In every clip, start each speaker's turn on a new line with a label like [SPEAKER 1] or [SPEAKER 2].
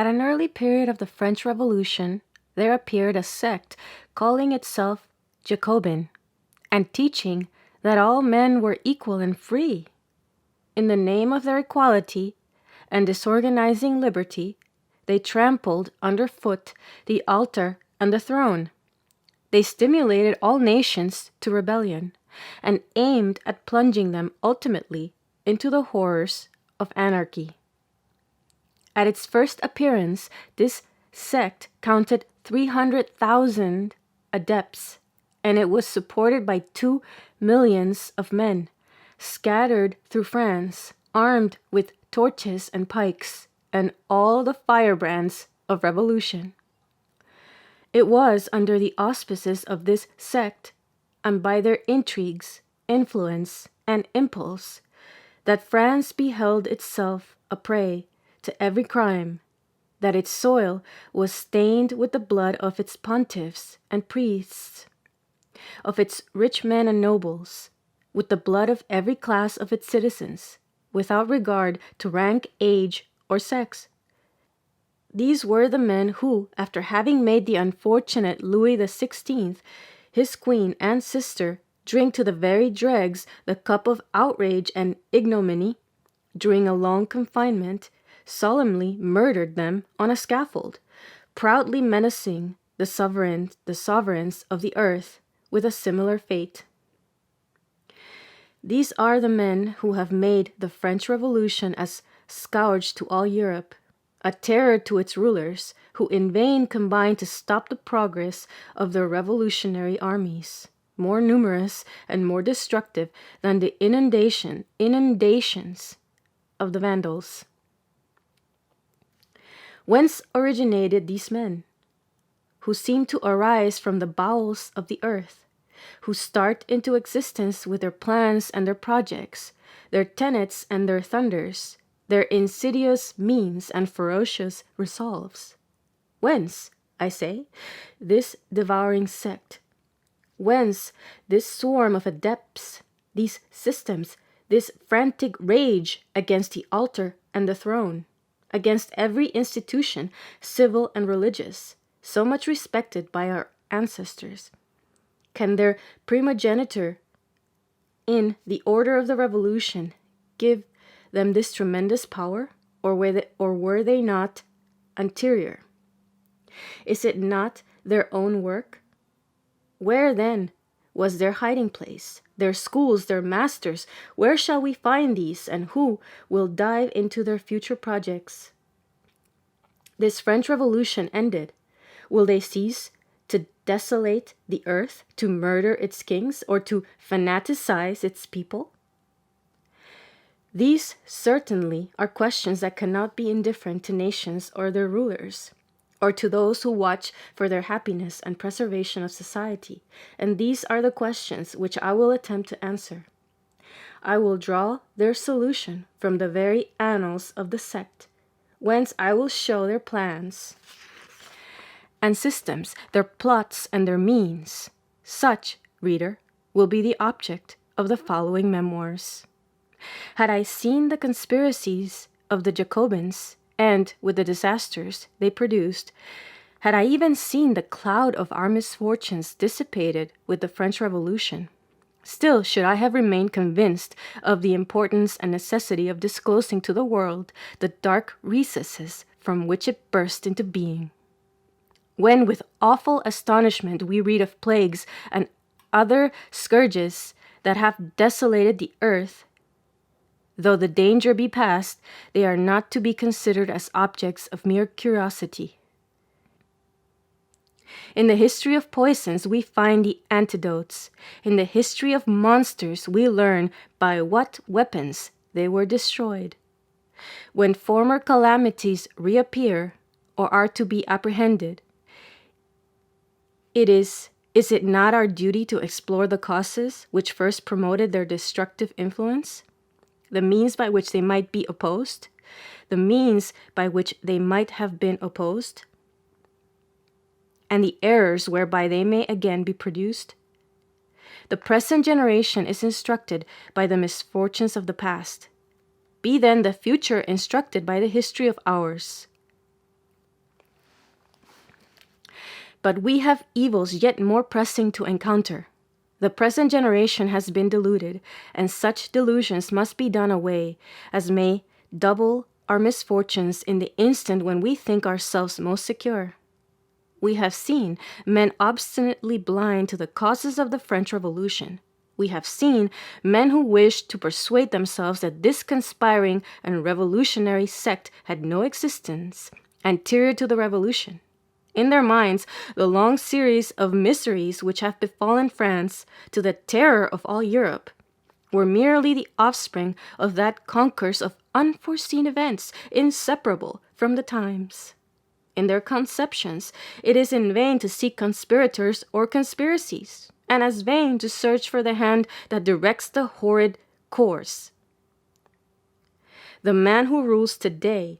[SPEAKER 1] At an early period of the French Revolution, there appeared a sect calling itself Jacobin, and teaching that all men were equal and free. In the name of their equality and disorganizing liberty, they trampled underfoot the altar and the throne. They stimulated all nations to rebellion and aimed at plunging them ultimately into the horrors of anarchy. At its first appearance, this sect counted 300,000 adepts, and it was supported by 2 millions of men, scattered through France, armed with torches and pikes, and all the firebrands of revolution. It was under the auspices of this sect, and by their intrigues, influence, and impulse, that France beheld itself a prey to every crime, that its soil was stained with the blood of its pontiffs and priests, of its rich men and nobles, with the blood of every class of its citizens, without regard to rank, age, or sex. These were the men who, after having made the unfortunate Louis XVI, his queen and sister, drink to the very dregs the cup of outrage and ignominy, during a long confinement, solemnly murdered them on a scaffold, proudly menacing the sovereigns of the earth with a similar fate. These are the men who have made the French Revolution as scourge to all Europe, a terror to its rulers, who in vain combine to stop the progress of their revolutionary armies, more numerous and more destructive than the inundations of the Vandals. Whence originated these men, who seem to arise from the bowels of the earth, who start into existence with their plans and their projects, their tenets and their thunders, their insidious means and ferocious resolves? Whence, I say, this devouring sect? Whence this swarm of adepts, these systems, this frantic rage against the altar and the throne, against every institution, civil and religious, so much respected by our ancestors? Can their primogeniture in the order of the revolution give them this tremendous power, or were they not anterior? Is it not their own work? Where then was their hiding place, their schools, their masters? Where shall we find these, and who will dive into their future projects? This French Revolution ended, will they cease to desolate the earth, to murder its kings, or to fanaticize its people? These certainly are questions that cannot be indifferent to nations or their rulers, or to those who watch for their happiness and preservation of society, and these are the questions which I will attempt to answer. I will draw their solution from the very annals of the sect, whence I will show their plans and systems, their plots and their means. Such, reader, will be the object of the following memoirs. Had I seen the conspiracies of the Jacobins, and with the disasters they produced, had I even seen the cloud of our misfortunes dissipated with the French Revolution, still should I have remained convinced of the importance and necessity of disclosing to the world the dark recesses from which it burst into being. When with awful astonishment we read of plagues and other scourges that have desolated the earth, though the danger be past, they are not to be considered as objects of mere curiosity. In the history of poisons we find the antidotes. In the history of monsters we learn by what weapons they were destroyed. When former calamities reappear or are to be apprehended, is it not our duty to explore the causes which first promoted their destructive influence? The means by which they might be opposed, the means by which they might have been opposed, and the errors whereby they may again be produced? The present generation is instructed by the misfortunes of the past. Be then the future instructed by the history of ours. But we have evils yet more pressing to encounter. The present generation has been deluded, and such delusions must be done away, as may double our misfortunes in the instant when we think ourselves most secure. We have seen men obstinately blind to the causes of the French Revolution. We have seen men who wished to persuade themselves that this conspiring and revolutionary sect had no existence anterior to the revolution. In their minds, the long series of miseries which have befallen France, to the terror of all Europe, were merely the offspring of that concourse of unforeseen events inseparable from the times. In their conceptions, it is in vain to seek conspirators or conspiracies, and as vain to search for the hand that directs the horrid course. The man who rules today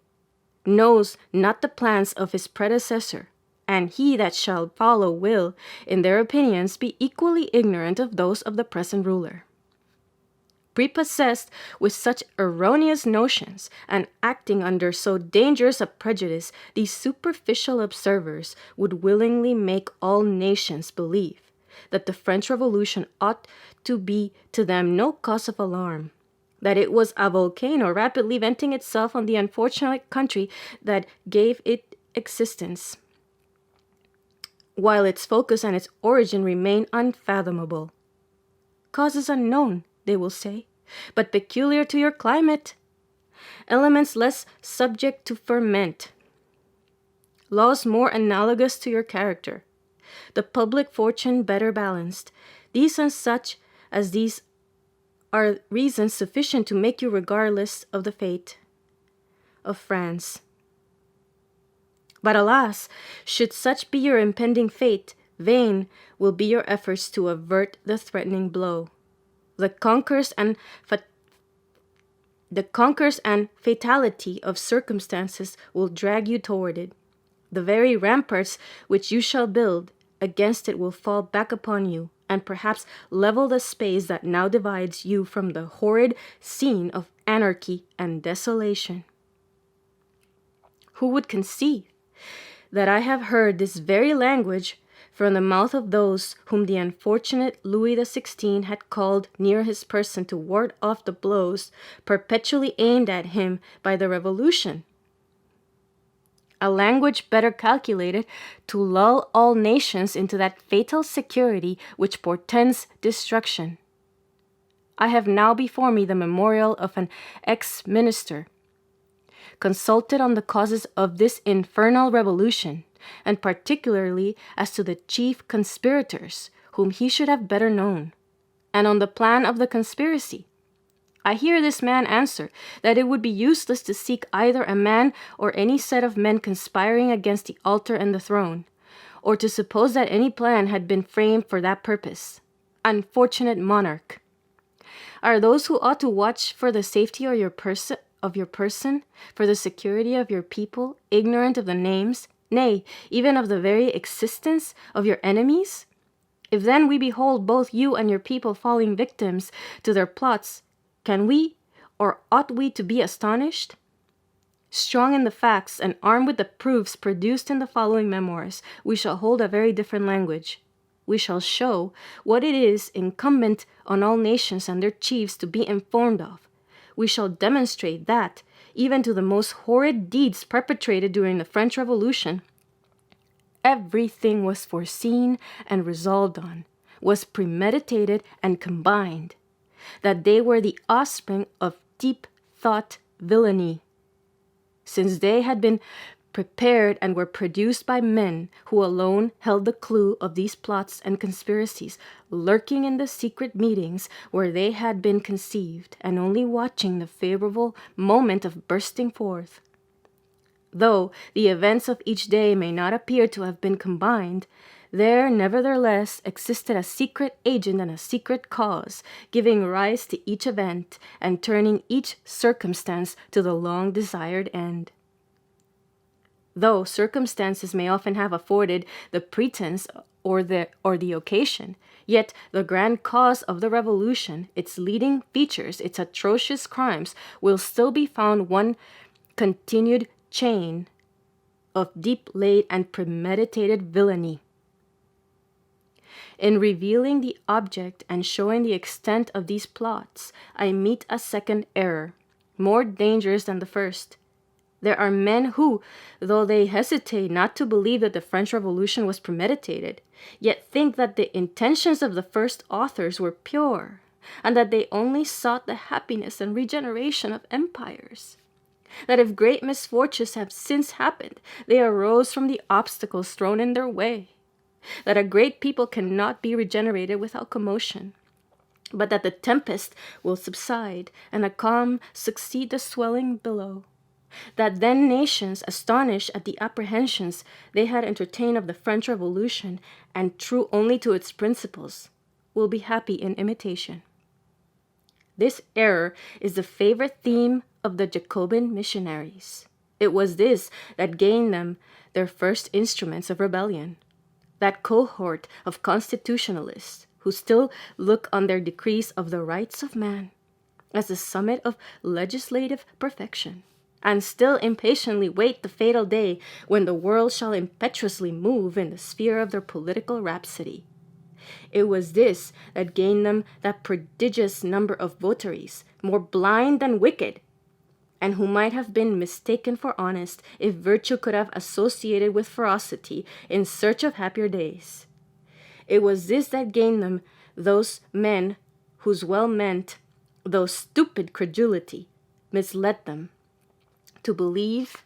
[SPEAKER 1] knows not the plans of his predecessor, and he that shall follow will, in their opinions, be equally ignorant of those of the present ruler. Prepossessed with such erroneous notions, and acting under so dangerous a prejudice, these superficial observers would willingly make all nations believe that the French Revolution ought to be to them no cause of alarm, that it was a volcano rapidly venting itself on the unfortunate country that gave it existence, while its focus and its origin remain unfathomable. Causes unknown, they will say, but peculiar to your climate. Elements less subject to ferment. Laws more analogous to your character. The public fortune better balanced. These and such as these are reasons sufficient to make you regardless of the fate of France. But alas, should such be your impending fate, vain will be your efforts to avert the threatening blow. The conquers and fatality of circumstances will drag you toward it. The very ramparts which you shall build against it will fall back upon you, and perhaps level the space that now divides you from the horrid scene of anarchy and desolation. Who would conceive that I have heard this very language from the mouth of those whom the unfortunate Louis XVI had called near his person to ward off the blows perpetually aimed at him by the Revolution? A language better calculated to lull all nations into that fatal security which portends destruction. I have now before me the memorial of an ex-minister, consulted on the causes of this infernal revolution, and particularly as to the chief conspirators, whom he should have better known, and on the plan of the conspiracy. I hear this man answer that it would be useless to seek either a man or any set of men conspiring against the altar and the throne, or to suppose that any plan had been framed for that purpose. Unfortunate monarch! Are those who ought to watch for the safety of your person, for the security of your people, ignorant of the names, nay, even of the very existence of your enemies? If then we behold both you and your people falling victims to their plots, can we, or ought we to be astonished? Strong in the facts and armed with the proofs produced in the following memoirs, we shall hold a very different language. We shall show what it is incumbent on all nations and their chiefs to be informed of. We shall demonstrate that, even to the most horrid deeds perpetrated during the French Revolution, everything was foreseen and resolved on, was premeditated and combined, that they were the offspring of deep-thought villainy, since they had been prepared and were produced by men who alone held the clue of these plots and conspiracies, lurking in the secret meetings where they had been conceived, and only watching the favorable moment of bursting forth. Though the events of each day may not appear to have been combined, there nevertheless existed a secret agent and a secret cause, giving rise to each event and turning each circumstance to the long-desired end. Though circumstances may often have afforded the pretense or the occasion, yet the grand cause of the revolution, its leading features, its atrocious crimes, will still be found one continued chain of deep-laid and premeditated villainy. In revealing the object and showing the extent of these plots, I meet a second error, more dangerous than the first. There are men who, though they hesitate not to believe that the French Revolution was premeditated, yet think that the intentions of the first authors were pure, and that they only sought the happiness and regeneration of empires. That if great misfortunes have since happened, they arose from the obstacles thrown in their way. That a great people cannot be regenerated without commotion, but that the tempest will subside and a calm succeed the swelling billow. That then nations, astonished at the apprehensions they had entertained of the French Revolution, and true only to its principles, will be happy in imitation. This error is the favorite theme of the Jacobin missionaries. It was this that gained them their first instruments of rebellion. That cohort of constitutionalists who still look on their decrees of the rights of man as the summit of legislative perfection, and still impatiently wait the fatal day when the world shall impetuously move in the sphere of their political rhapsody. It was this that gained them that prodigious number of votaries, more blind than wicked, and who might have been mistaken for honest if virtue could have associated with ferocity in search of happier days. It was this that gained them those men whose well-meant, though stupid credulity, misled them to believe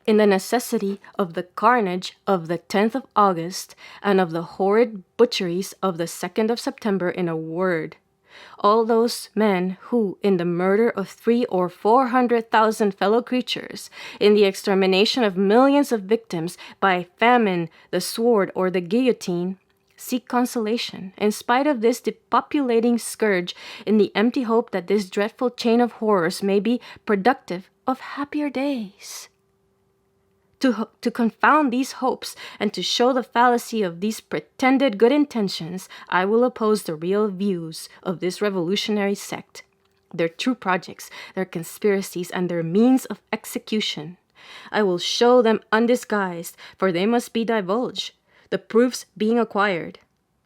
[SPEAKER 1] in the necessity of the carnage of the 10th of August and of the horrid butcheries of the 2nd of September. In a word, all those men who, in the murder of 300,000 or 400,000 fellow creatures, in the extermination of millions of victims by famine, the sword, or the guillotine, seek consolation, in spite of this depopulating scourge, in the empty hope that this dreadful chain of horrors may be productive of happier days. To confound these hopes and to show the fallacy of these pretended good intentions, I will oppose the real views of this revolutionary sect, their true projects, their conspiracies, and their means of execution. I will show them undisguised, for they must be divulged, the proofs being acquired.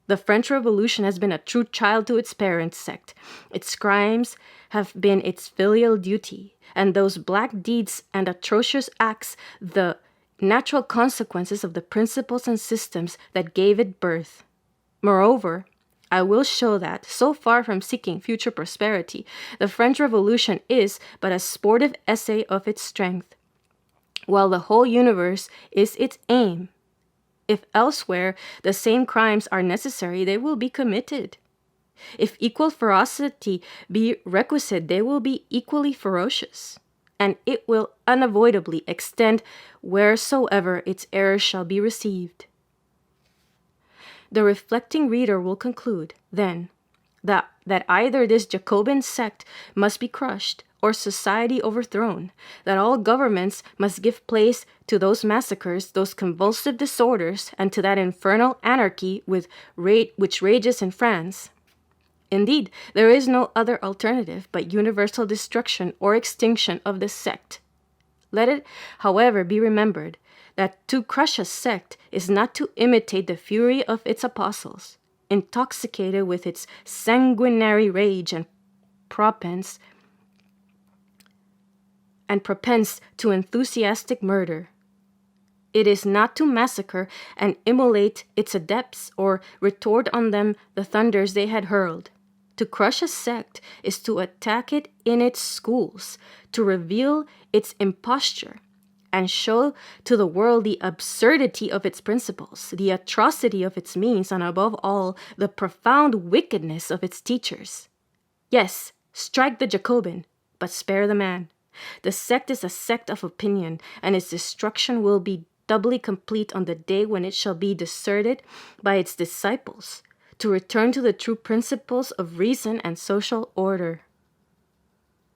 [SPEAKER 1] The French Revolution has been a true child to its parent sect. Its crimes have been its filial duty, and those black deeds and atrocious acts the natural consequences of the principles and systems that gave it birth. Moreover, I will show that, so far from seeking future prosperity, the French Revolution is but a sportive essay of its strength, while the whole universe is its aim. If elsewhere the same crimes are necessary, they will be committed. If equal ferocity be requisite, they will be equally ferocious, and it will unavoidably extend wheresoever its errors shall be received. The reflecting reader will conclude, then, that either this Jacobin sect must be crushed, or society overthrown, that all governments must give place to those massacres, those convulsive disorders, and to that infernal anarchy which rages in France. Indeed, there is no other alternative but universal destruction or extinction of this sect. Let it, however, be remembered that to crush a sect is not to imitate the fury of its apostles, intoxicated with its sanguinary rage and propense to enthusiastic murder. It is not to massacre and immolate its adepts or retort on them the thunders they had hurled. To crush a sect is to attack it in its schools, to reveal its imposture, and show to the world the absurdity of its principles, the atrocity of its means, and above all, the profound wickedness of its teachers. Yes, strike the Jacobin, but spare the man. The sect is a sect of opinion, and its destruction will be doubly complete on the day when it shall be deserted by its disciples, to return to the true principles of reason and social order.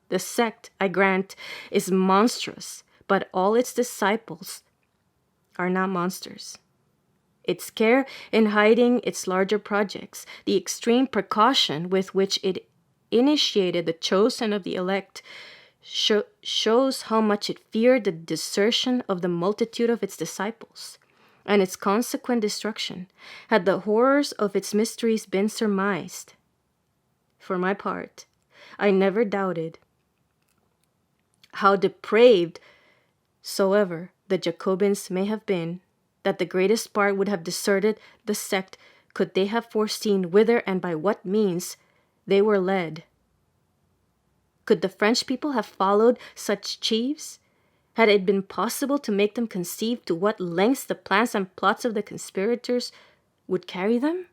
[SPEAKER 1] The sect, I grant, is monstrous, but all its disciples are not monsters. Its care in hiding its larger projects, the extreme precaution with which it initiated the chosen of the elect, shows how much it feared the desertion of the multitude of its disciples. and its consequent destruction, had the horrors of its mysteries been surmised. For my part, I never doubted how depraved soever the Jacobins may have been, that the greatest part would have deserted the sect could they have foreseen whither and by what means they were led. Could the French people have followed such chiefs? Had it been possible to make them conceive to what lengths the plans and plots of the conspirators would carry them?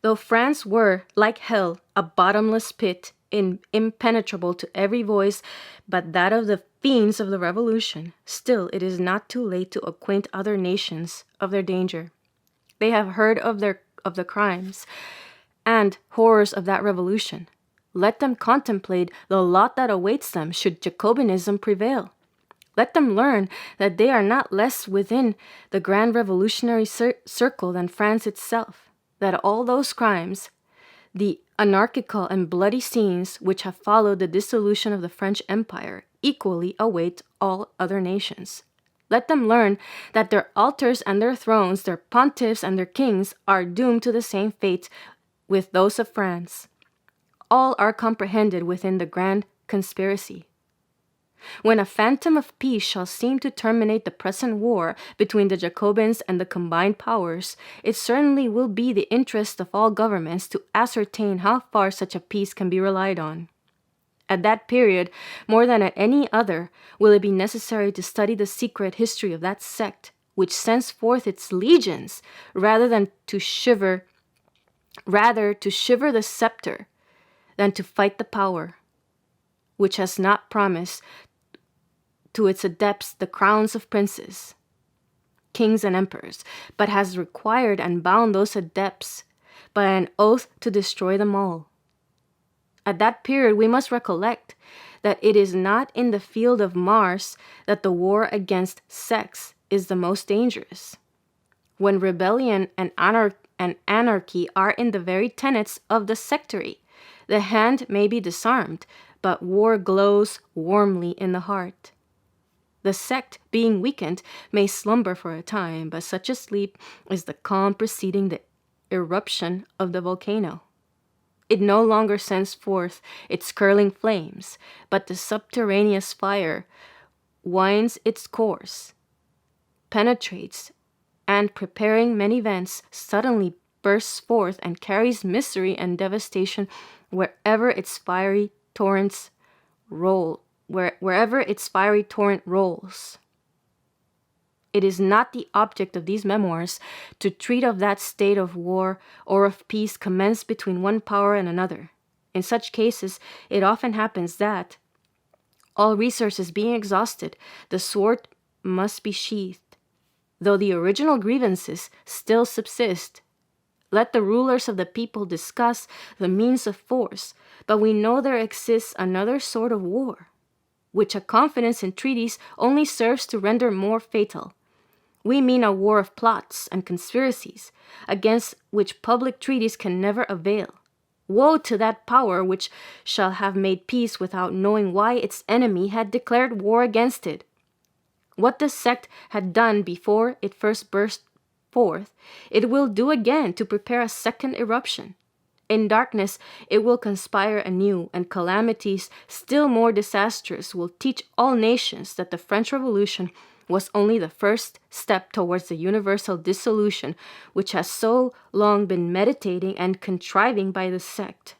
[SPEAKER 1] Though France were, like hell, a bottomless pit, impenetrable to every voice but that of the fiends of the revolution, still it is not too late to acquaint other nations of their danger. They have heard of the crimes and horrors of that revolution. Let them contemplate the lot that awaits them should Jacobinism prevail. Let them learn that they are not less within the grand revolutionary circle than France itself, that all those crimes, the anarchical and bloody scenes which have followed the dissolution of the French Empire, equally await all other nations. Let them learn that their altars and their thrones, their pontiffs and their kings are doomed to the same fate with those of France. All are comprehended within the grand conspiracy. When a phantom of peace shall seem to terminate the present war between the Jacobins and the combined powers, it certainly will be the interest of all governments to ascertain how far such a peace can be relied on. At that period, more than at any other, will it be necessary to study the secret history of that sect, which sends forth its legions, rather to shiver the scepter than to fight the power, which has not promised to its adepts the crowns of princes, kings, and emperors, but has required and bound those adepts by an oath to destroy them all. At that period, we must recollect that it is not in the field of Mars that the war against sects is the most dangerous. When rebellion and anarchy are in the very tenets of the sectary, the hand may be disarmed, but war glows warmly in the heart. The sect, being weakened, may slumber for a time, but such a sleep is the calm preceding the eruption of the volcano. It no longer sends forth its curling flames, but the subterraneous fire winds its course, penetrates, and preparing many vents, suddenly bursts forth and carries misery and devastation wherever its fiery torrent rolls. It is not the object of these memoirs to treat of that state of war or of peace commenced between one power and another. In such cases, it often happens that, all resources being exhausted, the sword must be sheathed, though the original grievances still subsist. Let the rulers of the people discuss the means of force, but we know there exists another sort of war, which a confidence in treaties only serves to render more fatal. We mean a war of plots and conspiracies, against which public treaties can never avail. Woe to that power which shall have made peace without knowing why its enemy had declared war against it. What the sect had done before it first burst forth, it will do again to prepare a second eruption. In darkness, it will conspire anew, and calamities still more disastrous will teach all nations that the French Revolution was only the first step towards the universal dissolution which has so long been meditating and contriving by the sect.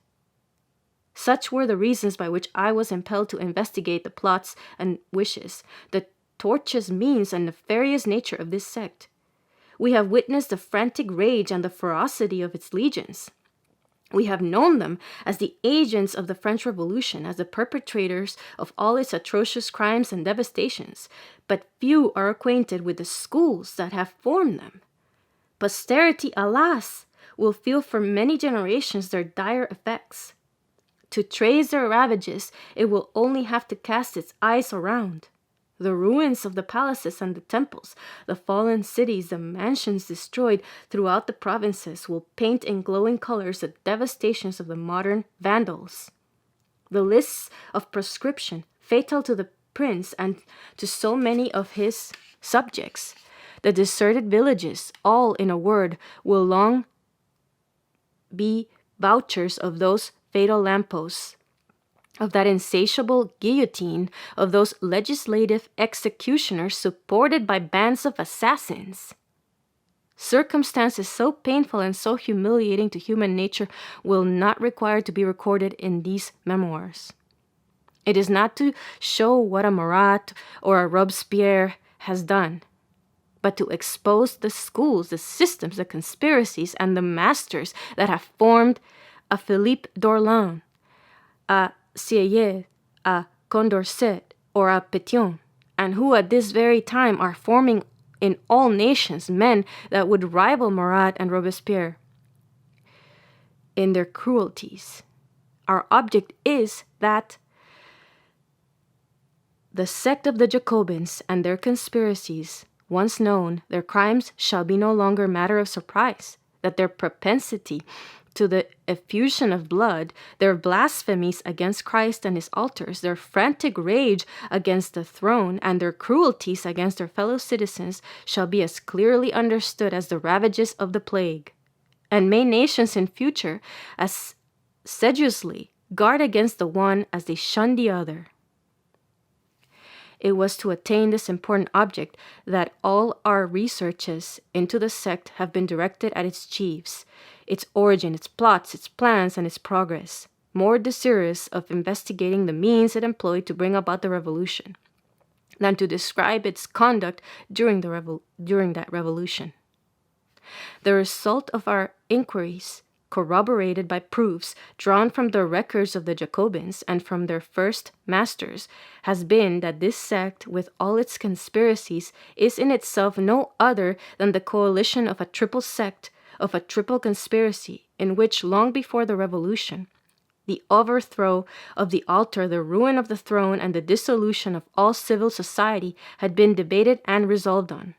[SPEAKER 1] Such were the reasons by which I was impelled to investigate the plots and wishes, the tortuous means and nefarious nature of this sect. We have witnessed the frantic rage and the ferocity of its legions. We have known them as the agents of the French Revolution, as the perpetrators of all its atrocious crimes and devastations, but few are acquainted with the schools that have formed them. Posterity, alas, will feel for many generations their dire effects. To trace their ravages, it will only have to cast its eyes around. The ruins of the palaces and the temples, the fallen cities, the mansions destroyed throughout the provinces will paint in glowing colors the devastations of the modern Vandals. The lists of proscription, fatal to the prince and to so many of his subjects. The deserted villages, all in a word, will long be vouchers of those fatal lampposts, of that insatiable guillotine, of those legislative executioners supported by bands of assassins. Circumstances so painful and so humiliating to human nature will not require to be recorded in these memoirs. It is not to show what a Marat or a Robespierre has done, but to expose the schools, the systems, the conspiracies, and the masters that have formed a Philippe d'Orléans, a Sieyès, a Condorcet, or a Pétion, and who at this very time are forming in all nations men that would rival Marat and Robespierre in their cruelties. Our object is that the sect of the Jacobins and their conspiracies, once known, their crimes shall be no longer matter of surprise, that their propensity to the effusion of blood, their blasphemies against Christ and his altars, their frantic rage against the throne, and their cruelties against their fellow citizens shall be as clearly understood as the ravages of the plague. And may nations in future as sedulously guard against the one as they shun the other. It was to attain this important object that all our researches into the sect have been directed at its chiefs, its origin, its plots, its plans, and its progress, more desirous of investigating the means it employed to bring about the revolution than to describe its conduct during that revolution. The result of our inquiries, corroborated by proofs drawn from the records of the Jacobins and from their first masters, has been that this sect, with all its conspiracies, is in itself no other than the coalition of a triple sect, of a triple conspiracy, in which, long before the revolution, the overthrow of the altar, the ruin of the throne, and the dissolution of all civil society had been debated and resolved on.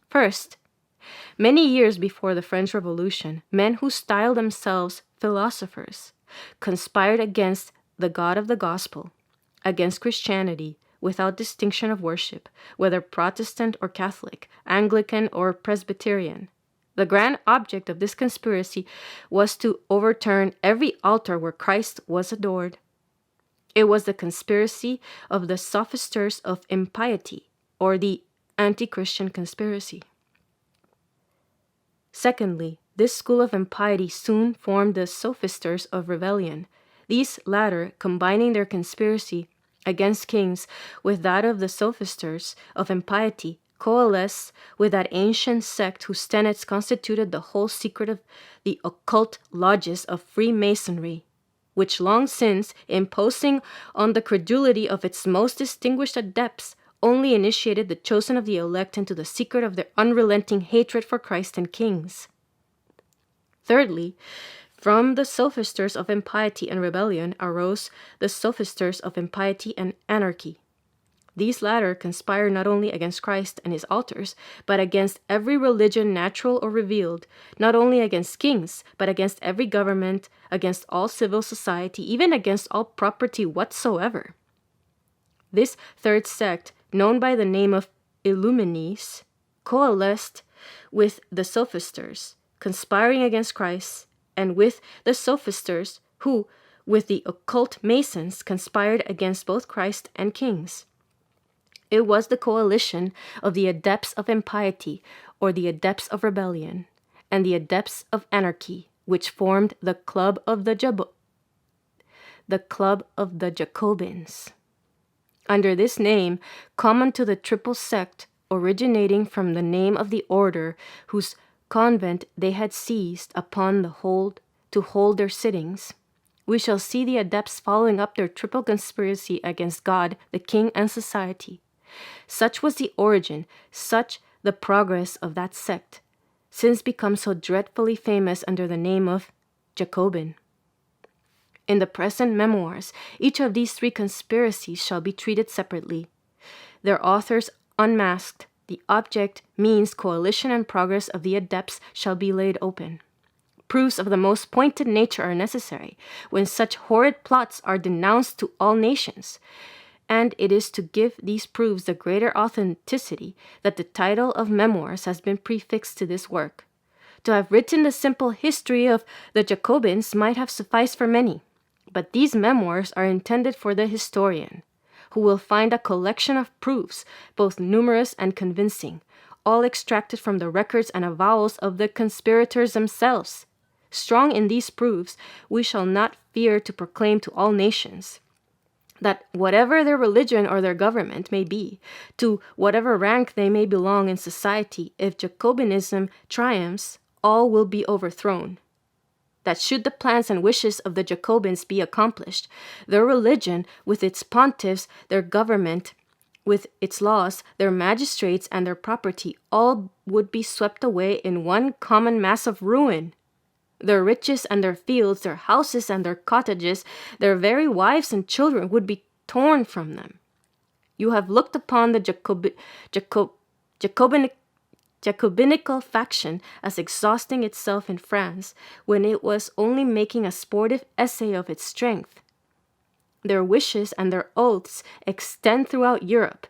[SPEAKER 1] First, many years before the French Revolution, men who styled themselves philosophers conspired against the God of the Gospel, against Christianity, without distinction of worship, whether Protestant or Catholic, Anglican or Presbyterian. The grand object of this conspiracy was to overturn every altar where Christ was adored. It was the conspiracy of the sophisters of impiety, or the anti-Christian conspiracy. Secondly, this school of impiety soon formed the sophisters of rebellion. These latter, combining their conspiracy against kings with that of the sophisters of impiety, coalesce with that ancient sect whose tenets constituted the whole secret of the occult lodges of Freemasonry, which long since, imposing on the credulity of its most distinguished adepts, only initiated the chosen of the elect into the secret of their unrelenting hatred for Christ and kings. Thirdly, from the sophisters of impiety and rebellion arose the sophisters of impiety and anarchy. These latter conspire not only against Christ and his altars, but against every religion natural or revealed, not only against kings, but against every government, against all civil society, even against all property whatsoever. This third sect, known by the name of Illuminis, coalesced with the sophisters, conspiring against Christ, and with the sophisters who, with the occult masons, conspired against both Christ and kings. It was the coalition of the adepts of impiety, or the adepts of rebellion, and the adepts of anarchy, which formed the Club of the Jacobins. Under this name, common to the triple sect, originating from the name of the order whose convent they had seized upon to hold their sittings, we shall see the adepts following up their triple conspiracy against God, the king, and society. Such was the origin, such the progress of that sect, since become so dreadfully famous under the name of Jacobin. In the present memoirs, each of these three conspiracies shall be treated separately, their authors unmasked. The object, means, coalition, and progress of the adepts shall be laid open. Proofs of the most pointed nature are necessary when such horrid plots are denounced to all nations. and it is to give these proofs the greater authenticity that the title of memoirs has been prefixed to this work. To have written the simple history of the Jacobins might have sufficed for many, but these memoirs are intended for the historian, who will find a collection of proofs, both numerous and convincing, all extracted from the records and avowals of the conspirators themselves. Strong in these proofs, we shall not fear to proclaim to all nations that whatever their religion or their government may be, to whatever rank they may belong in society, if Jacobinism triumphs, all will be overthrown. That should the plans and wishes of the Jacobins be accomplished, their religion with its pontiffs, their government with its laws, their magistrates and their property, all would be swept away in one common mass of ruin. Their riches and their fields, their houses and their cottages, their very wives and children would be torn from them. You have looked upon the Jacobinical faction as exhausting itself in France, when it was only making a sportive essay of its strength. Their wishes and their oaths extend throughout Europe,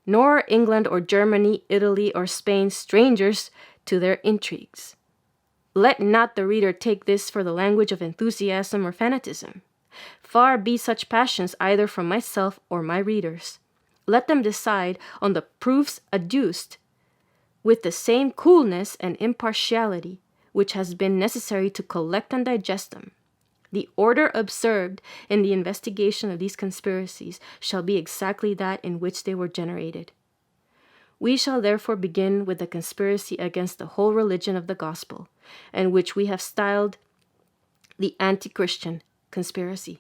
[SPEAKER 1] nor are England or Germany, Italy or Spain strangers to their intrigues. Let not the reader take this for the language of enthusiasm or fanatism. Far be such passions either from myself or my readers. Let them decide on the proofs adduced with the same coolness and impartiality which has been necessary to collect and digest them. The order observed in the investigation of these conspiracies shall be exactly that in which they were generated. We shall therefore begin with the conspiracy against the whole religion of the gospel, and which we have styled the anti-Christian conspiracy.